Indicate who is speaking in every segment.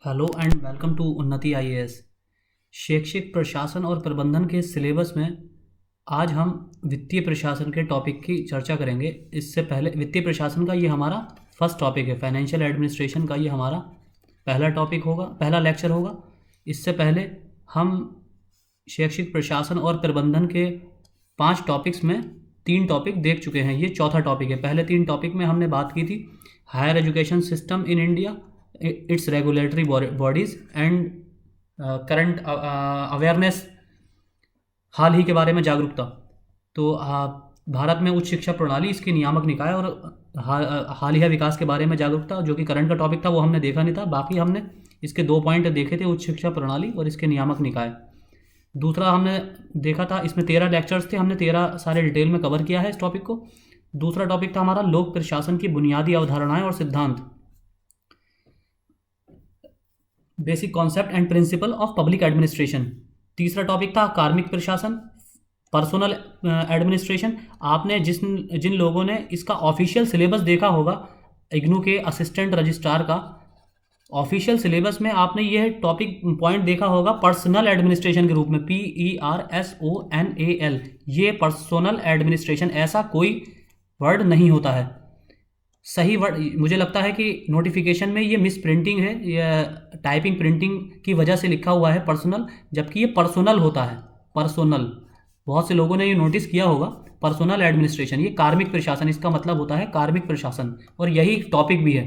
Speaker 1: Hello and welcome to उन्नति IAS. शैक्षिक प्रशासन और प्रबंधन के सिलेबस में आज हम वित्तीय प्रशासन के टॉपिक की चर्चा करेंगे। इससे पहले वित्तीय प्रशासन का ये हमारा फर्स्ट टॉपिक है। फाइनेंशियल एडमिनिस्ट्रेशन का ये हमारा पहला टॉपिक होगा, पहला लेक्चर होगा। इससे पहले हम शैक्षिक प्रशासन और प्रबंधन के 5 टॉपिक्स में 3 टॉपिक देख चुके हैं। ये चौथा टॉपिक है। पहले 3 टॉपिक में हमने बात की थी higher education system in India, its regulatory bodies and current awareness, हाल ही के बारे में जागरूकता। तो भारत में उच्च शिक्षा प्रणाली, इसके नियामक निकाय और हालिया विकास के बारे में जागरूकता, जो कि करंट का टॉपिक था, वो हमने देखा नहीं था। बाकी हमने इसके 2 पॉइंट देखे थे, उच्च शिक्षा प्रणाली और इसके नियामक निकाय। दूसरा हमने देखा था, इसमें 13 लेक्चर्स थे, हमने 13 सारे डिटेल में कवर किया है इस टॉपिक को। दूसरा टॉपिक था हमारा लोक प्रशासन की बुनियादी अवधारणाएं और सिद्धांत, basic concept and principle of public administration. तीसरा टॉपिक था कार्मिक प्रशासन, पर्सनल एडमिनिस्ट्रेशन। आपने जिन लोगों ने इसका ऑफिशियल सिलेबस देखा होगा, इग्नू के असिस्टेंट रजिस्ट्रार का ऑफिशियल सिलेबस में आपने यह टॉपिक पॉइंट देखा होगा पर्सनल एडमिनिस्ट्रेशन के रूप में, PERSONAL। ये पर्सनल एडमिनिस्ट्रेशन, ऐसा कोई वर्ड नहीं होता है। सही वर्ड मुझे लगता है कि नोटिफिकेशन में ये मिस प्रिंटिंग है, या टाइपिंग प्रिंटिंग की वजह से लिखा हुआ है पर्सनल, जबकि ये पर्सनल होता है। पर्सनल, बहुत से लोगों ने ये नोटिस किया होगा। पर्सनल एडमिनिस्ट्रेशन, ये कार्मिक प्रशासन, इसका मतलब होता है कार्मिक प्रशासन, और यही टॉपिक भी है।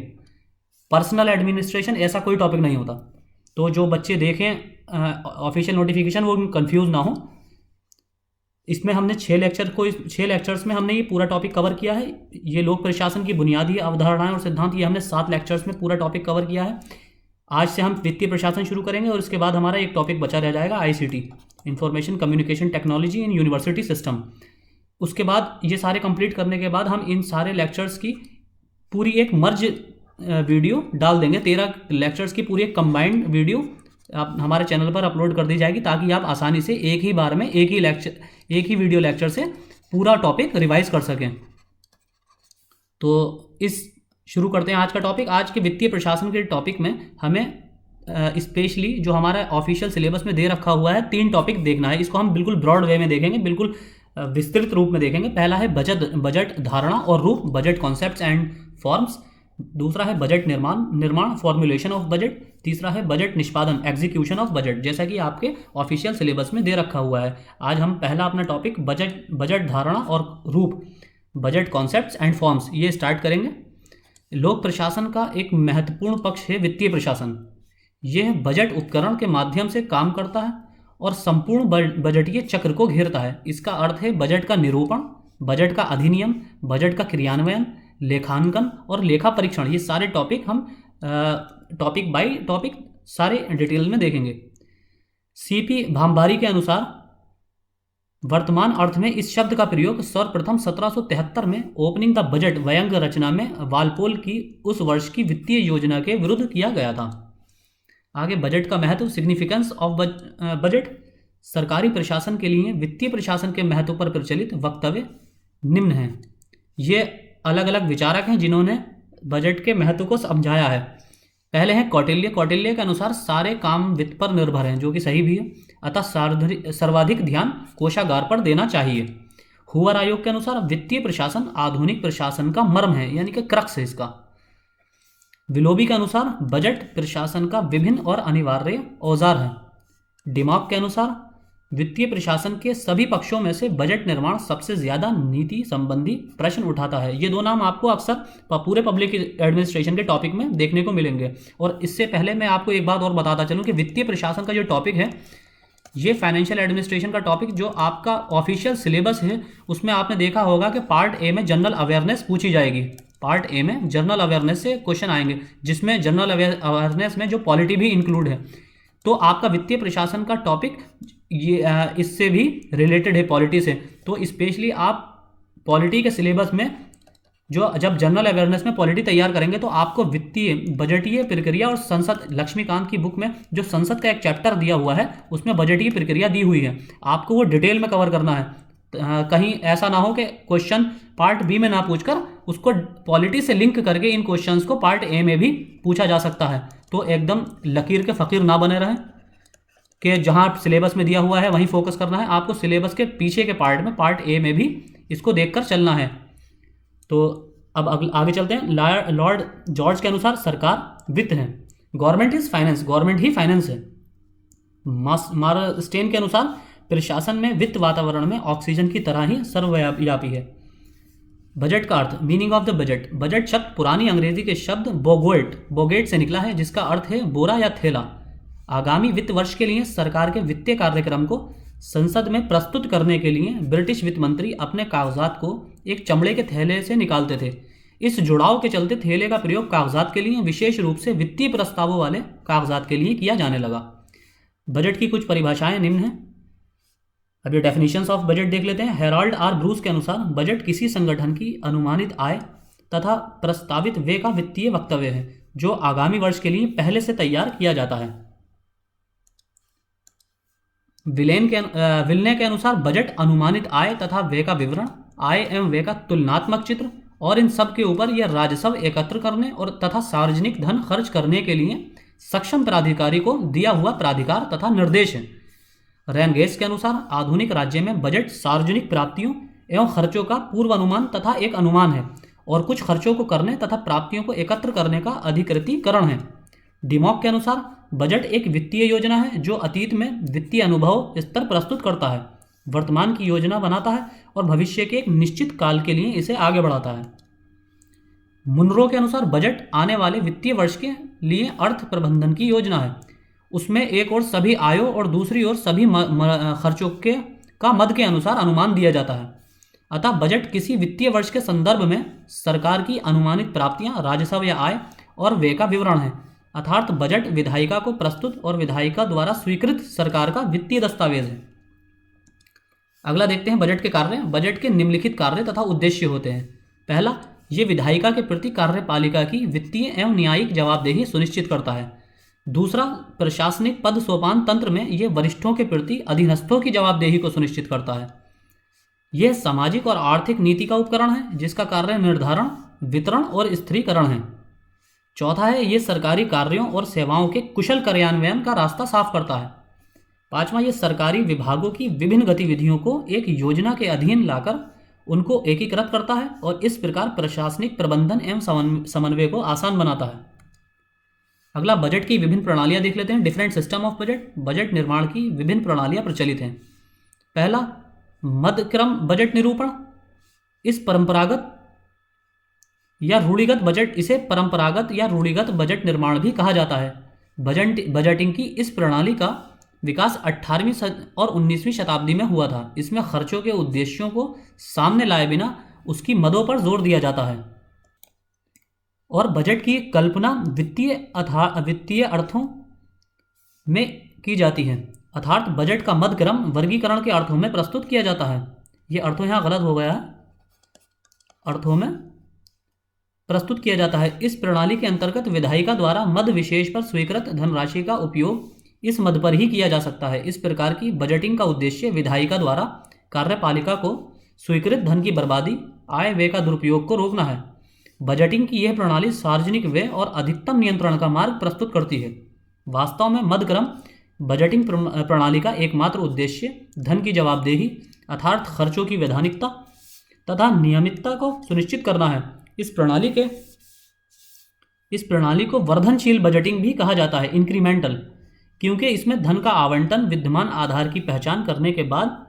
Speaker 1: पर्सनल एडमिनिस्ट्रेशन ऐसा कोई टॉपिक नहीं होता। तो जो बच्चे देखें ऑफिशियल नोटिफिकेशन, वो कंफ्यूज ना हो। इसमें हमने 6 लेक्चर्स में हमने ये पूरा टॉपिक कवर किया है। ये लोक प्रशासन की बुनियादी अवधारणाएं और सिद्धांत, ये हमने 7 लेक्चर्स में पूरा टॉपिक कवर किया है। आज से हम वित्तीय प्रशासन शुरू करेंगे और इसके बाद हमारा एक टॉपिक बचा रह जाएगा ICT, information communication technology in university system. उसके बाद ये सारे कंप्लीट करने के बाद हम इन सारे लेक्चर्स की पूरी एक मर्ज वीडियो डाल देंगे। 13 लेक्चर्स की पूरी एक कंबाइंड वीडियो आप हमारे चैनल पर अपलोड कर दी जाएगी, ताकि आप आसानी से एक ही बार में एक ही वीडियो लेक्चर से पूरा टॉपिक रिवाइज कर सकें। तो शुरू करते हैं आज का टॉपिक। आज के वित्तीय प्रशासन के टॉपिक में हमें स्पेशली जो हमारा ऑफिशियल सिलेबस में दे रखा हुआ है 3 टॉपिक देखना है। इसको हम बिल्कुल ब्रॉड वे में देखेंगे, बिल्कुल विस्तृत रूप में देखेंगे। पहला है बजट धारणा और रूप, बजट कॉन्सेप्ट्स एंड फॉर्म्स। दूसरा है बजट निर्माण फॉर्मुलेशन ऑफ बजट। तीसरा है बजट निष्पादन, एग्जीक्यूशन ऑफ बजट, जैसा कि आपके ऑफिशियल सिलेबस में दे रखा हुआ है। आज हम पहला अपना टॉपिक बजट धारणा और रूप, बजट कॉन्सेप्ट्स एंड फॉर्म्स, ये स्टार्ट करेंगे। लोक प्रशासन का एक महत्वपूर्ण पक्ष है वित्तीय प्रशासन। यह बजट उपकरण के माध्यम से काम करता है और संपूर्ण बजटीय चक्र को घेरता है। इसका अर्थ है बजट का निरूपण, बजट का अधिनियम, बजट का क्रियान्वयन, लेखांकन और लेखा परीक्षण। ये सारे टॉपिक हम टॉपिक बाय टॉपिक सारे डिटेल में देखेंगे। CP भामबारी के अनुसार वर्तमान अर्थ में इस शब्द का प्रयोग सर्वप्रथम 1773 में ओपनिंग द बजट व्यंग्य रचना में वालपोल की उस वर्ष की वित्तीय योजना के विरुद्ध किया गया था। आगे बजट का महत्व, सिग्निफिकेंस ऑफ बजट। सरकारी प्रशासन के लिए वित्तीय प्रशासन के महत्व पर प्रचलित वक्तव्य निम्न हैं। ये अलग अलग विचारक हैं जिन्होंने बजट के महत्व को समझाया है। पहले हैं कौटिल्य के अनुसार सारे काम वित्त पर निर्भर हैं, जो कि सही भी है, अतः सर्वाधिक ध्यान कोषागार पर देना चाहिए। हुवर आयोग के अनुसार वित्तीय प्रशासन आधुनिक प्रशासन का मर्म है, यानी कि क्रक्स है इसका। विलोबी के अनुसार बजट प्रशासन का विभिन्न और अनिवार्य औजार है। डिमॉक के अनुसार वित्तीय प्रशासन के सभी पक्षों में से बजट निर्माण सबसे ज्यादा नीति संबंधी प्रश्न उठाता है। ये 2 नाम आपको अक्सर पूरे पब्लिक एडमिनिस्ट्रेशन के टॉपिक में देखने को मिलेंगे। और इससे पहले मैं आपको एक बात और बताता चलूं कि वित्तीय प्रशासन का जो टॉपिक है, ये फाइनेंशियल एडमिनिस्ट्रेशन का टॉपिक जो आपका ऑफिशियल सिलेबस है, उसमें आपने देखा होगा कि पार्ट ए में जनरल अवेयरनेस पूछी जाएगी। पार्ट ए में जनरल अवेयरनेस से क्वेश्चन आएंगे, जिसमें जनरल अवेयरनेस में जो पॉलिटी भी इंक्लूड है। तो आपका वित्तीय प्रशासन का टॉपिक ये इससे भी रिलेटेड है, पॉलिटी से। तो स्पेशली आप पॉलिटी के सिलेबस में जब जनरल अवेयरनेस में पॉलिटी तैयार करेंगे, तो आपको वित्तीय बजटीय प्रक्रिया और संसद, लक्ष्मीकांत की बुक में जो संसद का एक चैप्टर दिया हुआ है, उसमें बजटीय प्रक्रिया दी हुई है, आपको वो डिटेल में कवर करना है। कहीं ऐसा ना हो कि क्वेश्चन पार्ट बी में ना पूछकर उसको पॉलिटी से लिंक करके इन क्वेश्चंस को पार्ट ए में भी पूछा जा सकता है। तो एकदम लकीर के फ़कीर ना बने रहें कि जहाँ सिलेबस में दिया हुआ है वहीं फोकस करना है। आपको सिलेबस के पीछे के पार्ट में, पार्ट ए में भी इसको देखकर चलना है। तो अब आगे चलते हैं। लॉर्ड जॉर्ज के अनुसार सरकार वित्त है, government is finance, government he finance है। मारस्टेन के अनुसार प्रशासन में वित्त वातावरण में ऑक्सीजन की तरह ही सर्वव्यापी है। बजट का अर्थ, meaning of the budget. Budget शब्द पुरानी अंग्रेजी के शब्द बोगेट से निकला है, जिसका अर्थ है बोरा या थैला। आगामी वित्त वर्ष के लिए सरकार के वित्तीय कार्यक्रम को संसद में प्रस्तुत करने के लिए ब्रिटिश वित्त मंत्री अपने कागजात को एक चमड़े के थैले से निकालते थे। इस जुड़ाव के चलते थैले का प्रयोग कागजात के लिए, विशेष रूप से वित्तीय प्रस्तावों वाले कागजात के लिए किया जाने लगा। बजट की कुछ परिभाषाएं निम्न हैं। अभी डेफिनेशंस ऑफ बजट देख लेते हैं। हेराल्ड आर ब्रूस के अनुसार बजट किसी संगठन की अनुमानित आय तथा प्रस्तावित व्यय का वित्तीय वक्तव्य है जो आगामी वर्ष के लिए पहले से तैयार किया जाता है। विल्ने के अनुसार बजट अनुमानित आय तथा व्यय का विवरण, आय एवं व्यय का तुलनात्मक चित्र और इन सब के ऊपर यह राजस्व एकत्र करने और तथा सार्वजनिक धन खर्च करने के लिए सक्षम प्राधिकारी को दिया हुआ प्राधिकार तथा निर्देश है। रैनगेस के अनुसार आधुनिक राज्य में बजट सार्वजनिक प्राप्तियों एवं खर्चों का पूर्वानुमान तथा एक अनुमान है और कुछ खर्चों को करने तथा प्राप्तियों को एकत्र करने का अधिकृतीकरण है। डिमॉक के अनुसार बजट एक वित्तीय योजना है जो अतीत में वित्तीय अनुभव स्तर प्रस्तुत करता है, वर्तमान की योजना बनाता है और भविष्य के एक निश्चित काल के लिए इसे आगे बढ़ाता है। मुनरो के अनुसार बजट आने वाले वित्तीय वर्ष के लिए अर्थ प्रबंधन की योजना है। उसमें एक ओर सभी आयों और दूसरी ओर सभी खर्चों का मद के अनुसार अनुमान दिया जाता है। अतः बजट किसी वित्तीय वर्ष के संदर्भ में सरकार की अनुमानित प्राप्तियां, राजस्व या आय और व्यय का विवरण है। अर्थात बजट विधायिका को प्रस्तुत और विधायिका द्वारा स्वीकृत सरकार का वित्तीय दस्तावेज है। अगला देखते हैं बजट के कार्य। बजट के निम्नलिखित कार्य तथा उद्देश्य होते हैं। पहला, ये विधायिका के प्रति कार्यपालिका की वित्तीय एवं न्यायिक जवाबदेही सुनिश्चित करता है। दूसरा, प्रशासनिक पद सोपान तंत्र में यह वरिष्ठों के प्रति अधीनस्थों की जवाबदेही को सुनिश्चित करता है। यह सामाजिक और आर्थिक नीति का उपकरण है जिसका कार्य निर्धारण, वितरण और स्थिरीकरण है। चौथा है, ये सरकारी कार्यों और सेवाओं के कुशल कार्यान्वयन का रास्ता साफ करता है। पांचवा, ये सरकारी विभागों की विभिन्न गतिविधियों को एक योजना के अधीन लाकर उनको एकीकृत करता है और इस प्रकार प्रशासनिक प्रबंधन एवं समन्वय को आसान बनाता है। अगला, बजट की विभिन्न प्रणालियां देख लेते हैं। Different system of budget. Budget निर्माण की विभिन्न प्रणालियां प्रचलित हैं। पहला, मध्यक्रम बजट निरूपण। इस परंपरागत या रूढ़िगत बजट, इसे परंपरागत या रूढ़िगत बजट निर्माण भी कहा जाता है। बजटिंग की इस प्रणाली का विकास 18वीं और 19वीं शताब्दी में हुआ था। इसमें खर्चों के उद्देश्यों को सामने लाए बिना उसकी मदों पर जोर दिया जाता है और बजट की कल्पना वित्तीय अर्थों में की जाती है। अर्थात बजट का मध्यक्रम वर्गीकरण के अर्थों में प्रस्तुत किया जाता है। ये अर्थों यहाँ गलत हो गया है, अर्थों में प्रस्तुत किया जाता है। इस प्रणाली के अंतर्गत विधायिका द्वारा मद विशेष पर स्वीकृत धनराशि का उपयोग इस मद पर ही किया जा सकता है। इस प्रकार की बजटिंग का उद्देश्य विधायिका द्वारा कार्यपालिका को स्वीकृत धन की बर्बादी, आय व्यय का दुरुपयोग को रोकना है। बजटिंग की यह प्रणाली सार्वजनिक व्यय और अधिकतम नियंत्रण का मार्ग प्रस्तुत करती है। वास्तव में मध्यक्रम बजटिंग प्रणाली का एकमात्र उद्देश्य धन की जवाबदेही अर्थात खर्चों की वैधानिकता तथा नियमितता को सुनिश्चित करना है। इस प्रणाली को वर्धनशील बजटिंग भी कहा जाता है, इंक्रीमेंटल, क्योंकि इसमें धन का आवंटन विद्यमान आधार की पहचान करने के बाद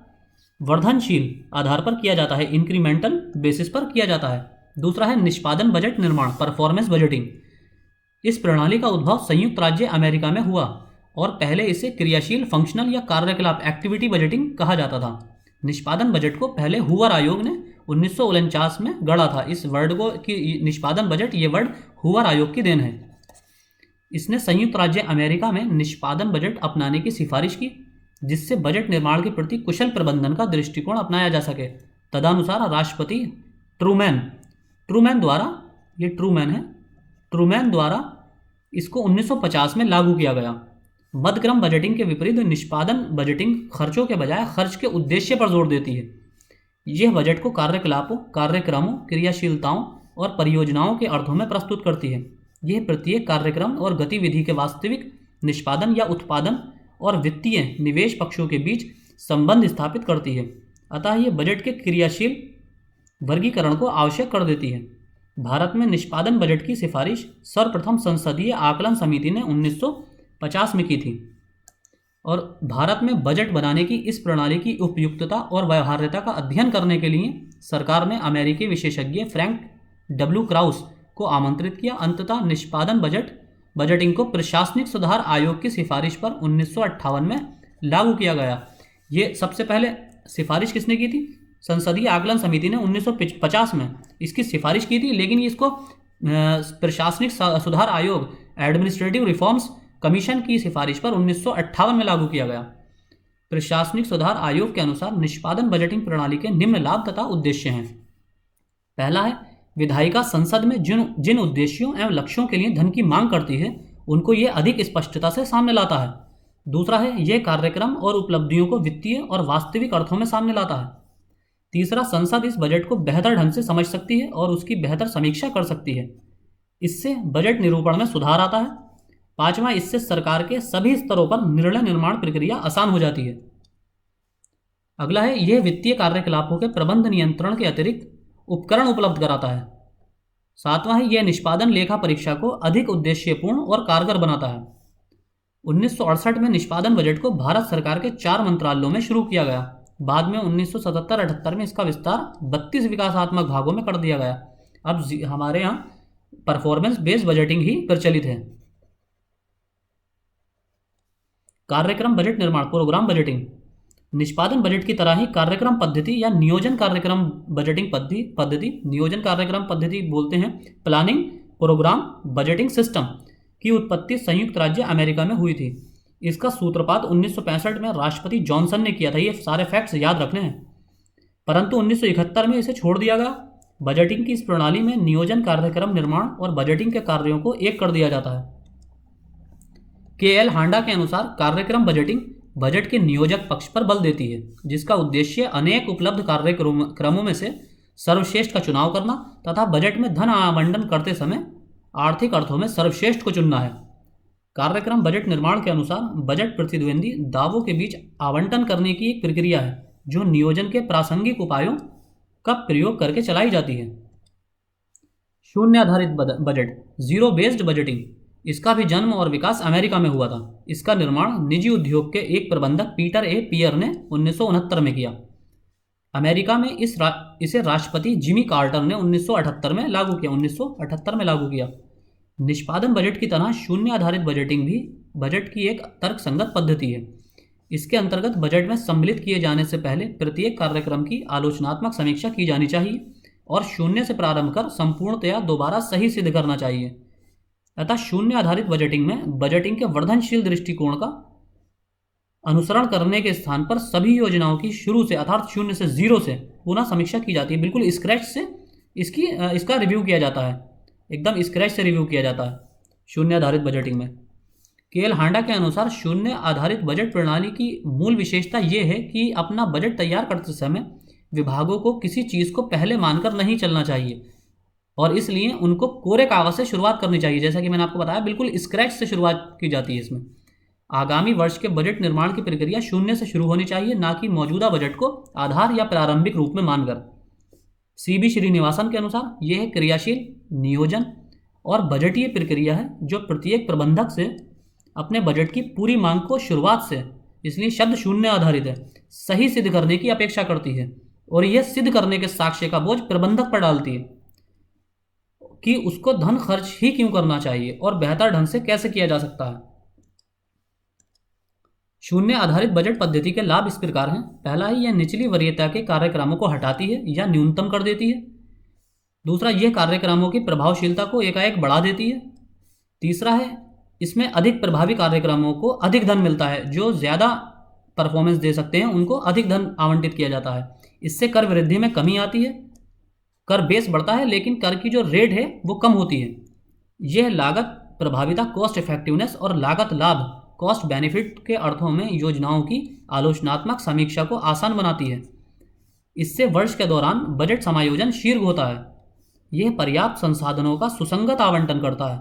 Speaker 1: वर्धनशील आधार पर किया जाता है, इंक्रीमेंटल बेसिस पर किया जाता है। दूसरा है निष्पादन बजट निर्माण, परफॉर्मेंस बजटिंग। इस प्रणाली का उद्भव संयुक्त राज्य अमेरिका में हुआ और पहले इसे क्रियाशील, फंक्शनल या कार्यकलाप, एक्टिविटी बजटिंग कहा जाता था। निष्पादन बजट को पहले हुवर आयोग ने 1949 में गढ़ा था। इस वर्ड को कि निष्पादन बजट, ये वर्ड हुवर आयोग की देन है। इसने संयुक्त राज्य अमेरिका में निष्पादन बजट अपनाने की सिफारिश की जिससे बजट निर्माण के प्रति कुशल प्रबंधन का दृष्टिकोण अपनाया जा सके। तदनुसार राष्ट्रपति ट्रूमैन द्वारा इसको 1950 में लागू किया गया। मध्यक्रम बजटिंग के विपरीत निष्पादन बजटिंग खर्चों के बजाय खर्च के उद्देश्य पर जोर देती है। यह बजट को कार्यकलापों, कार्यक्रमों, क्रियाशीलताओं और परियोजनाओं के अर्थों में प्रस्तुत करती है। यह प्रत्येक कार्यक्रम और गतिविधि के वास्तविक निष्पादन या उत्पादन और वित्तीय निवेश पक्षों के बीच संबंध स्थापित करती है। अतः यह बजट के क्रियाशील वर्गीकरण को आवश्यक कर देती है। भारत में निष्पादन बजट की सिफारिश सर्वप्रथम संसदीय आकलन समिति ने 1950 में की थी और भारत में बजट बनाने की इस प्रणाली की उपयुक्तता और व्यवहार्यता का अध्ययन करने के लिए सरकार ने अमेरिकी विशेषज्ञ फ्रैंक डब्ल्यू क्राउस को आमंत्रित किया। अंततः निष्पादन बजटिंग को प्रशासनिक सुधार आयोग की सिफारिश पर 1958 में लागू किया गया। ये सबसे पहले सिफारिश किसने की थी? संसदीय आकलन समिति ने 1950 में इसकी सिफारिश की थी, लेकिन इसको प्रशासनिक सुधार आयोग एडमिनिस्ट्रेटिव रिफॉर्म्स कमीशन की सिफारिश पर 1958 में लागू किया गया। प्रशासनिक सुधार आयोग के अनुसार निष्पादन बजटिंग प्रणाली के निम्न लाभ तथा उद्देश्य हैं। पहला है, विधायिका संसद में जिन उद्देश्यों एवं लक्ष्यों के लिए धन की मांग करती है उनको ये अधिक स्पष्टता से सामने लाता है। दूसरा है, यह कार्यक्रम और उपलब्धियों को वित्तीय और वास्तविक अर्थों में सामने लाता है। तीसरा, संसद इस बजट को बेहतर ढंग से समझ सकती है और उसकी बेहतर समीक्षा कर सकती है। इससे बजट निरूपण में सुधार आता है। पांचवा, इससे सरकार के सभी स्तरों पर निर्णय निर्माण प्रक्रिया आसान हो जाती है। अगला है, यह वित्तीय कार्यकलापों के प्रबंध नियंत्रण के अतिरिक्त उपकरण उपलब्ध कराता है। सातवां है, यह निष्पादन लेखा परीक्षा को अधिक उद्देश्यपूर्ण और कारगर बनाता है। 1968 में निष्पादन बजट को भारत सरकार के 4 मंत्रालयों में शुरू किया गया। बाद में 1977-78 में इसका विस्तार 32 विकासात्मक भागों में कर दिया गया। अब हमारे यहाँ परफॉर्मेंस बेस्ड बजटिंग ही प्रचलित है। कार्यक्रम बजट निर्माण, प्रोग्राम बजटिंग। निष्पादन बजट की तरह ही कार्यक्रम पद्धति या नियोजन कार्यक्रम बजटिंग पद्धति नियोजन कार्यक्रम पद्धति बोलते हैं, प्लानिंग प्रोग्राम बजटिंग सिस्टम की उत्पत्ति संयुक्त राज्य अमेरिका में हुई थी। इसका सूत्रपात 1965 में राष्ट्रपति जॉनसन ने किया था। ये सारे फैक्ट्स याद रखने हैं, परंतु 1971 में इसे छोड़ दिया गया। बजटिंग की इस प्रणाली में नियोजन, कार्यक्रम निर्माण और बजटिंग के कार्यों को एक कर दिया जाता है। के.एल. हांडा के अनुसार कार्यक्रम बजटिंग बजट के नियोजक पक्ष पर बल देती है, जिसका उद्देश्य अनेक उपलब्ध कार्यक्रमों में से सर्वश्रेष्ठ का चुनाव करना तथा बजट में धन आवंटन करते समय आर्थिक अर्थों में सर्वश्रेष्ठ को चुनना है। कार्यक्रम बजट निर्माण के अनुसार बजट प्रतिद्वंदी दावों के बीच आवंटन करने की एक प्रक्रिया है जो नियोजन के प्रासंगिक उपायों का प्रयोग करके चलाई जाती है। शून्य आधारित बजट, जीरो बेस्ड बजटिंग, इसका भी जन्म और विकास अमेरिका में हुआ था। इसका निर्माण निजी उद्योग के एक प्रबंधक पीटर ए पियर ने 1969 में किया। अमेरिका में इसे राष्ट्रपति जिमी कार्टर ने 1978 में लागू किया। निष्पादन बजट की तरह शून्य आधारित बजटिंग भी बजट की एक तर्कसंगत पद्धति है। इसके अंतर्गत बजट में सम्मिलित किए जाने से पहले प्रत्येक कार्यक्रम की आलोचनात्मक समीक्षा की जानी चाहिए और शून्य से प्रारंभ कर संपूर्णतया दोबारा सही सिद्ध करना चाहिए। अतः शून्य आधारित बजटिंग में बजटिंग के वर्धनशील दृष्टिकोण का अनुसरण करने के स्थान पर सभी योजनाओं की शुरू से अर्थात शून्य से जीरो से पुनः समीक्षा की जाती है। बिल्कुल स्क्रैच से इसका रिव्यू किया जाता है, एकदम स्क्रैच से रिव्यू किया जाता है शून्य आधारित बजटिंग में। के.एल. हांडा के अनुसार शून्य आधारित बजट प्रणाली की मूल विशेषता ये है कि अपना बजट तैयार करते समय विभागों को किसी चीज़ को पहले मानकर नहीं चलना चाहिए और इसलिए उनको कोरे कागज से शुरुआत करनी चाहिए। जैसा कि मैंने आपको बताया, बिल्कुल स्क्रैच से शुरुआत की जाती है इसमें। आगामी वर्ष के बजट निर्माण की प्रक्रिया शून्य से शुरू होनी चाहिए, ना कि मौजूदा बजट को आधार या प्रारंभिक रूप में मानकर। सी.बी. श्रीनिवासन के अनुसार यह क्रियाशील नियोजन और बजटीय प्रक्रिया है जो प्रत्येक प्रबंधक से अपने बजट की पूरी मांग को शुरुआत से, इसलिए शब्द शून्य आधारित है, सही सिद्ध करने की अपेक्षा करती है और यह सिद्ध करने के साक्ष्य का बोझ प्रबंधक पर डालती है कि उसको धन खर्च ही क्यों करना चाहिए और बेहतर ढंग से कैसे किया जा सकता है। शून्य आधारित बजट पद्धति के लाभ इस प्रकार हैं। पहला है, यह निचली वरीयता के कार्यक्रमों को हटाती है या न्यूनतम कर देती है। दूसरा, यह कार्यक्रमों की प्रभावशीलता को एकाएक बढ़ा देती है। तीसरा है, इसमें अधिक प्रभावी कार्यक्रमों को अधिक धन मिलता है, जो ज़्यादा परफॉर्मेंस दे सकते हैं उनको अधिक धन आवंटित किया जाता है। इससे कर वृद्धि में कमी आती है, कर बेस बढ़ता है लेकिन कर की जो रेट है वो कम होती है। यह लागत प्रभाविता कॉस्ट इफेक्टिवनेस और लागत लाभ कॉस्ट बेनिफिट के अर्थों में योजनाओं की आलोचनात्मक समीक्षा को आसान बनाती है। इससे वर्ष के दौरान बजट समायोजन शीघ्र होता है। यह पर्याप्त संसाधनों का सुसंगत आवंटन करता है।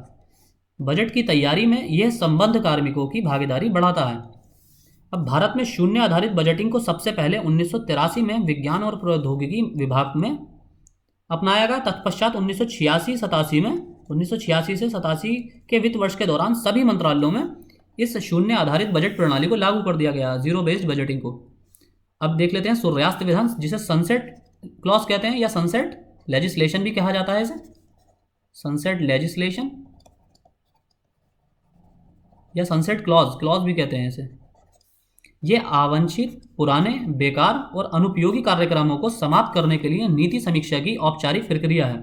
Speaker 1: बजट की तैयारी में यह संबद्ध कार्मिकों की भागीदारी बढ़ाता है। अब भारत में शून्य आधारित बजटिंग को सबसे पहले 1983 में विज्ञान और प्रौद्योगिकी विभाग में अपनाया गया। तत्पश्चात 1986 से 87 के वित्त वर्ष के दौरान सभी मंत्रालयों में इस शून्य आधारित बजट प्रणाली को लागू कर दिया गया, जीरो बेस्ड बजटिंग को। अब देख लेते हैं सूर्यास्त विधान, जिसे सनसेट क्लॉज कहते हैं या सनसेट लेजिस्लेशन भी कहा जाता है। इसे सनसेट लेजिस्लेशन या सनसेट क्लॉज भी कहते हैं इसे। ये आवांछित, पुराने, बेकार और अनुपयोगी कार्यक्रमों को समाप्त करने के लिए नीति समीक्षा की औपचारिक प्रक्रिया है।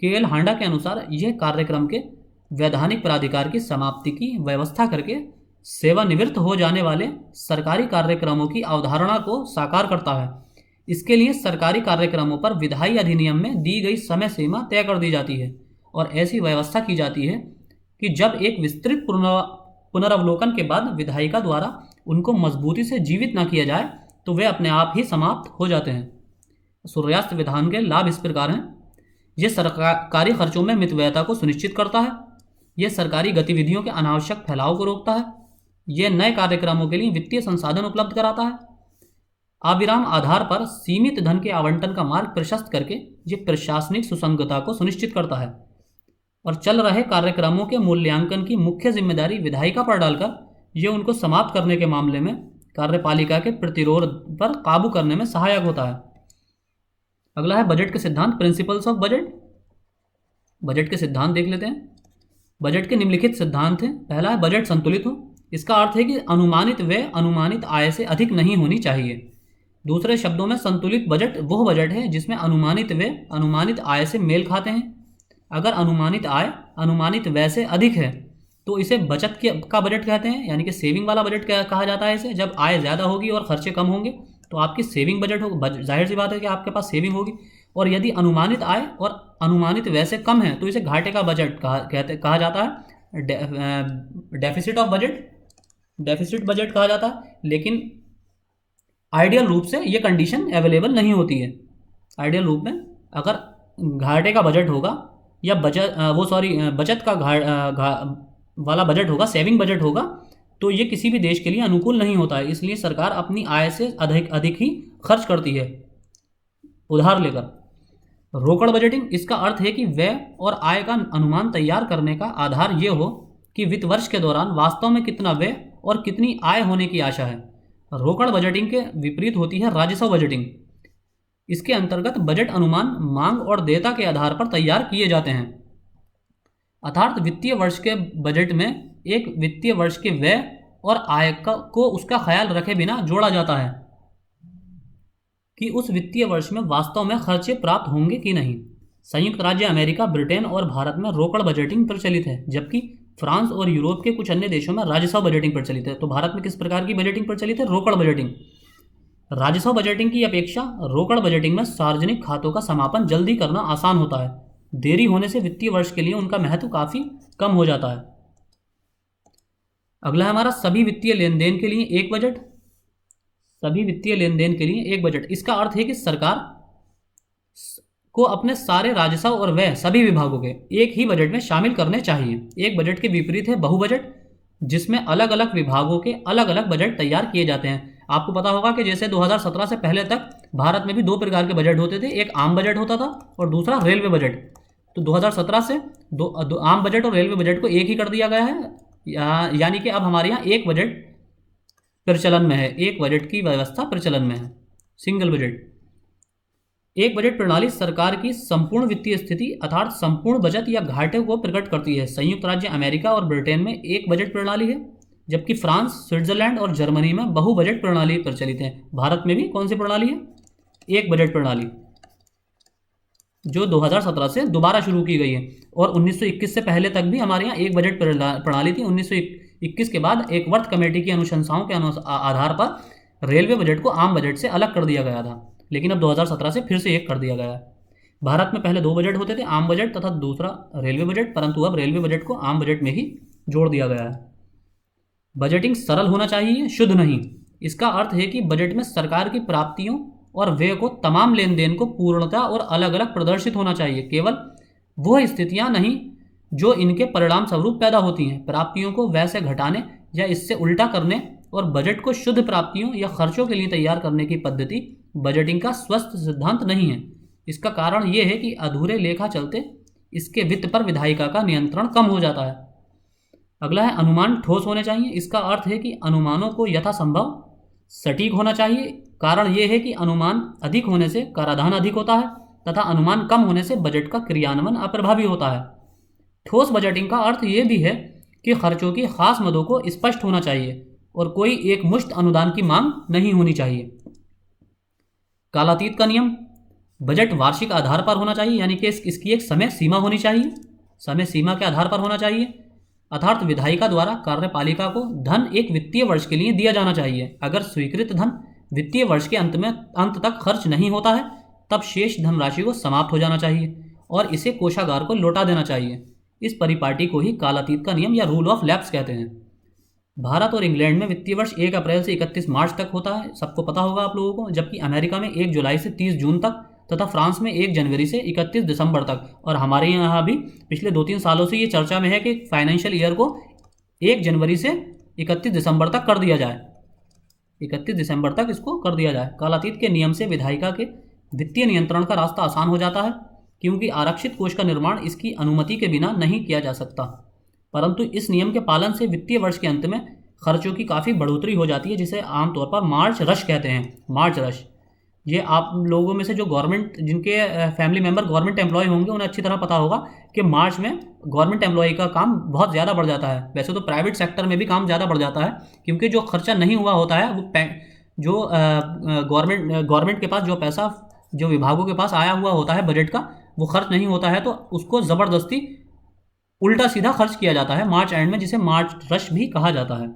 Speaker 1: के.एल. हांडा के अनुसार यह कार्यक्रम के वैधानिक प्राधिकार की समाप्ति की व्यवस्था करके सेवानिवृत्त हो जाने वाले सरकारी कार्यक्रमों की अवधारणा को साकार करता है। इसके लिए सरकारी कार्यक्रमों पर विधायी अधिनियम में दी गई समय सीमा तय कर दी जाती है और ऐसी व्यवस्था की जाती है कि जब एक विस्तृत पुनरावलोकन के बाद विधायिका द्वारा उनको मजबूती से जीवित न किया जाए तो वे अपने आप ही समाप्त हो जाते हैं। सूर्यास्त विधान के लाभ इस प्रकार हैं। यह सरकारी खर्चों में मितव्ययता को सुनिश्चित करता है। यह सरकारी गतिविधियों के अनावश्यक फैलाव को रोकता है। यह नए कार्यक्रमों के लिए वित्तीय संसाधन उपलब्ध कराता है। अविराम आधार पर सीमित धन के आवंटन का मार्ग प्रशस्त करके यह प्रशासनिक सुसंगतता को सुनिश्चित करता है और चल रहे कार्यक्रमों के मूल्यांकन की मुख्य जिम्मेदारी विधायिका पर डालकर यह उनको समाप्त करने के मामले में कार्यपालिका के प्रतिरोध पर काबू करने में सहायक होता है। अगला है बजट के सिद्धांत, प्रिंसिपल्स ऑफ बजट। बजट के सिद्धांत देख लेते हैं। बजट के निम्नलिखित सिद्धांत हैं। पहला है बजट संतुलित हो। इसका अर्थ है कि अनुमानित व्यय अनुमानित आय से अधिक नहीं होनी चाहिए। दूसरे शब्दों में संतुलित बजट वह बजट है जिसमें अनुमानित व्यय अनुमानित आय से मेल खाते हैं। अगर अनुमानित आय अनुमानित व्यय से अधिक है तो इसे बचत का बजट कहते हैं, यानी कि सेविंग वाला बजट कहा जाता है इसे। जब आय ज़्यादा होगी और खर्चे कम होंगे तो आपकी सेविंग बजट होगा, जाहिर सी बात है कि आपके पास सेविंग होगी। और यदि अनुमानित आय और अनुमानित व्यय से कम है तो इसे घाटे का बजट कहा जाता है, deficit of budget, deficit budget कहा जाता है। लेकिन आइडियल रूप से ये कंडीशन अवेलेबल नहीं होती है। आइडियल रूप में अगर घाटे का बजट होगा या बचत का वाला बजट होगा, सेविंग बजट होगा, तो ये किसी भी देश के लिए अनुकूल नहीं होता है। इसलिए सरकार अपनी आय से अधिक ही खर्च करती है उधार लेकर। रोकड़ बजटिंग, इसका अर्थ है कि व्यय और आय का अनुमान तैयार करने का आधार ये हो कि वित्त वर्ष के दौरान वास्तव में कितना व्यय और कितनी आय होने की आशा है। रोकड़ बजटिंग के विपरीत होती है राजस्व बजटिंग। इसके अंतर्गत बजट अनुमान मांग और देयता के आधार पर तैयार किए जाते हैं। अर्थात वित्तीय वर्ष के बजट में एक वित्तीय वर्ष के व्यय और आय को उसका ख्याल रखे बिना जोड़ा जाता है कि उस वित्तीय वर्ष में वास्तव में खर्चे प्राप्त होंगे कि नहीं। संयुक्त राज्य अमेरिका, ब्रिटेन और भारत में रोकड़ बजटिंग प्रचलित है, जबकि फ्रांस और यूरोप के कुछ अन्य देशों में राजस्व बजटिंग प्रचलित है। तो भारत में किस प्रकार की बजटिंग प्रचलित है? रोकड़ बजटिंग। राजस्व बजटिंग की अपेक्षा रोकड़ बजटिंग में सार्वजनिक खातों का समापन जल्दी करना आसान होता है। देरी होने से वित्तीय वर्ष के लिए उनका महत्व काफी कम हो जाता है। अगला है हमारा सभी वित्तीय लेन देन के लिए एक बजट। सभी वित्तीय लेन देन के लिए एक बजट, इसका अर्थ है कि सरकार को अपने सारे राजस्व और व्यय सभी विभागों के एक ही बजट में शामिल करने चाहिए। एक बजट के विपरीत है बहु बजट, जिसमें अलग अलग विभागों के अलग अलग बजट तैयार किए जाते हैं। आपको पता होगा कि जैसे 2017 से पहले तक भारत में भी दो प्रकार के बजट होते थे, एक आम बजट होता था और दूसरा रेलवे बजट। तो 2017 से दो आम बजट और रेलवे बजट को एक ही कर दिया गया है, यानी कि अब हमारे यहाँ एक बजट प्रचलन में है, एक बजट की व्यवस्था प्रचलन में है, सिंगल बजट। एक बजट प्रणाली सरकार की संपूर्ण वित्तीय स्थिति अर्थात संपूर्ण बचत या घाटे को प्रकट करती है। संयुक्त राज्य अमेरिका और ब्रिटेन में एक बजट प्रणाली है, जबकि फ्रांस, स्विट्जरलैंड और जर्मनी में बहु बजट प्रणाली प्रचलित है। भारत में भी कौन सी प्रणाली है? एक बजट प्रणाली, जो 2017 से दोबारा शुरू की गई है। और 1921 से पहले तक भी हमारे यहाँ एक बजट प्रणाली थी। 1921 के बाद एक वर्थ कमेटी की अनुशंसाओं के आधार पर रेलवे बजट को आम बजट से अलग कर दिया गया था, लेकिन अब 2017 से फिर से एक कर दिया गया है। भारत में पहले दो बजट होते थे, आम बजट तथा दूसरा रेलवे बजट, परंतु अब रेलवे बजट को आम बजट में ही जोड़ दिया गया है। बजटिंग सरल होना चाहिए, शुद्ध नहीं। इसका अर्थ है कि बजट में सरकार की प्राप्तियों और व्यय को लेन देन को पूर्णता और अलग अलग प्रदर्शित होना चाहिए। केवल वह स्थितियां नहीं जो इनके परिणाम स्वरूप पैदा होती हैं। प्राप्तियों को व्यय से घटाने या इससे उल्टा करने और बजट को शुद्ध प्राप्तियों या खर्चों के लिए तैयार करने की पद्धति बजटिंग का स्वस्थ सिद्धांत नहीं है। इसका कारण ये है कि अधूरे लेखा चलते इसके वित्त पर विधायिका का नियंत्रण कम हो जाता है। अगला है अनुमान ठोस होने चाहिए। इसका अर्थ है कि अनुमानों को यथासंभव सटीक होना चाहिए। कारण ये है कि अनुमान अधिक होने से कराधान अधिक होता है तथा अनुमान कम होने से बजट का क्रियान्वयन अप्रभावी होता है। ठोस बजटिंग का अर्थ ये भी है कि खर्चों की खास मदों को स्पष्ट होना चाहिए और कोई एक मुश्त अनुदान की मांग नहीं होनी चाहिए। कालातीत का नियम, बजट वार्षिक आधार पर होना चाहिए, यानी कि इसकी एक समय सीमा होनी चाहिए, समय सीमा के आधार पर होना चाहिए। अर्थात विधायिका द्वारा कार्यपालिका को धन एक वित्तीय वर्ष के लिए दिया जाना चाहिए। अगर स्वीकृत धन वित्तीय वर्ष के अंत तक खर्च नहीं होता है तब शेष धनराशि को समाप्त हो जाना चाहिए और इसे कोषागार को लौटा देना चाहिए। इस परिपाटी को ही कालातीत का नियम या रूल ऑफ लैप्स कहते हैं। भारत और इंग्लैंड में वित्तीय वर्ष 1 अप्रैल से 31 मार्च तक होता है, सबको पता होगा आप लोगों को, जबकि अमेरिका में 1 जुलाई से 30 जून तक तथा फ्रांस में 1 जनवरी से 31 दिसंबर तक। और हमारे यहाँ भी पिछले 2-3 सालों से ये चर्चा में है कि फाइनेंशियल ईयर को 1 जनवरी से 31 दिसंबर तक कर दिया जाए, 31 दिसंबर तक इसको कर दिया जाए। कालातीत के नियम से विधायिका के वित्तीय नियंत्रण का रास्ता आसान हो जाता है, क्योंकि आरक्षित कोष का निर्माण इसकी अनुमति के बिना नहीं किया जा सकता। परंतु इस नियम के पालन से वित्तीय वर्ष के अंत में खर्चों की काफ़ी बढ़ोतरी हो जाती है, जिसे आमतौर पर मार्च रश कहते हैं। मार्च रश, ये आप लोगों में से जो गवर्नमेंट, जिनके फैमिली मेंबर गवर्नमेंट एम्प्लॉय होंगे उन्हें अच्छी तरह पता होगा कि मार्च में गवर्नमेंट एम्प्लॉय का काम बहुत ज़्यादा बढ़ जाता है। वैसे तो प्राइवेट सेक्टर में भी काम ज़्यादा बढ़ जाता है, क्योंकि जो खर्चा नहीं हुआ होता है वो जो गवर्नमेंट के पास जो पैसा जो विभागों के पास आया हुआ होता है बजट का, वो खर्च नहीं होता है, तो उसको ज़बरदस्ती उल्टा सीधा खर्च किया जाता है मार्च एंड में, जिसे मार्च रश भी कहा जाता है।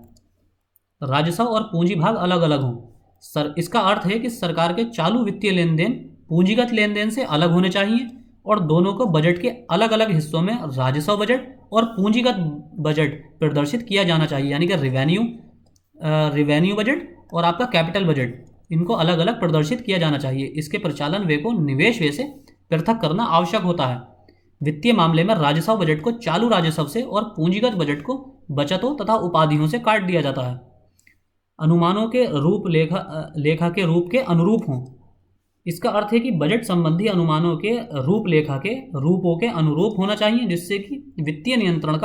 Speaker 1: राजस्व और पूंजी भाग अलग अलग हों। इसका अर्थ है कि सरकार के चालू वित्तीय लेन देन पूंजीगत लेन देन से अलग होने चाहिए और दोनों को बजट के अलग अलग हिस्सों में राजस्व बजट और पूंजीगत बजट प्रदर्शित किया जाना चाहिए, यानी कि रिवेन्यू बजट और आपका कैपिटल बजट, इनको अलग अलग प्रदर्शित किया जाना चाहिए। इसके परिचालन व्यय को निवेश व्यय से पृथक करना आवश्यक होता है। वित्तीय मामले में राजस्व बजट को चालू राजस्व से और पूंजीगत बजट को बचतों तथा उपाधियों से काट दिया जाता है। अनुमानों के रूप लेखा के रूप के अनुरूप हों। इसका अर्थ है कि बजट संबंधी अनुमानों के रूपलेखा के रूपों के अनुरूप होना चाहिए, जिससे कि वित्तीय नियंत्रण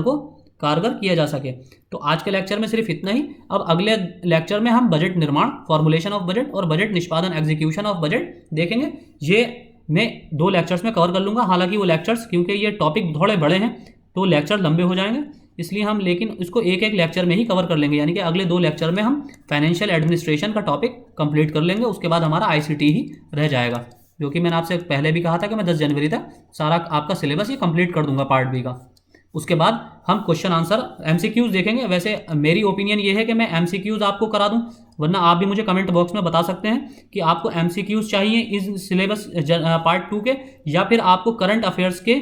Speaker 1: को कारगर किया जा सके। तो आज के लेक्चर में सिर्फ इतना ही। अब अगले लेक्चर में हम बजट निर्माण, फॉर्मुलेशन ऑफ बजट और बजट निष्पादन, एग्जीक्यूशन ऑफ बजट देखेंगे। ये मैं 2 लेक्चर्स में कवर कर लूँगा। हालांकि वो लेक्चर्स, क्योंकि ये टॉपिक थोड़े बड़े हैं तो लेक्चर लंबे हो जाएंगे, इसलिए हम लेकिन इसको एक लेक्चर में ही कवर कर लेंगे, यानी कि अगले 2 लेक्चर में हम फाइनेंशियल एडमिनिस्ट्रेशन का टॉपिक कंप्लीट कर लेंगे। उसके बाद हमारा आईसीटी ही रह जाएगा, जो कि मैंने आपसे पहले भी कहा था कि मैं 10 जनवरी तक सारा आपका सिलेबस ये कंप्लीट कर दूंगा पार्ट बी का। उसके बाद हम क्वेश्चन आंसर एमसीक्यूज देखेंगे। वैसे मेरी ओपिनियन ये है कि मैं एमसीक्यूज आपको करा दूं, वरना आप भी मुझे कमेंट बॉक्स में बता सकते हैं कि आपको एमसीक्यूज चाहिए इस सिलेबस पार्ट 2 के, या फिर आपको करंट अफेयर्स के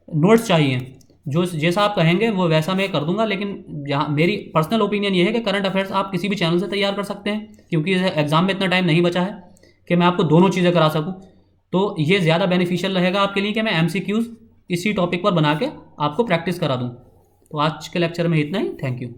Speaker 1: नोट्स चाहिए। जो जैसा आप कहेंगे वो वैसा मैं कर दूंगा, लेकिन यहाँ मेरी पर्सनल ओपिनियन ये है कि करंट अफेयर्स आप किसी भी चैनल से तैयार कर सकते हैं, क्योंकि एग्जाम में इतना टाइम नहीं बचा है कि मैं आपको दोनों चीज़ें करा सकूँ। तो ये ज़्यादा बेनिफिशियल रहेगा आपके लिए कि मैं एमसीक्यूज इसी टॉपिक पर बना के आपको प्रैक्टिस करा दूँ। तो आज के लेक्चर में इतना ही। Thank you.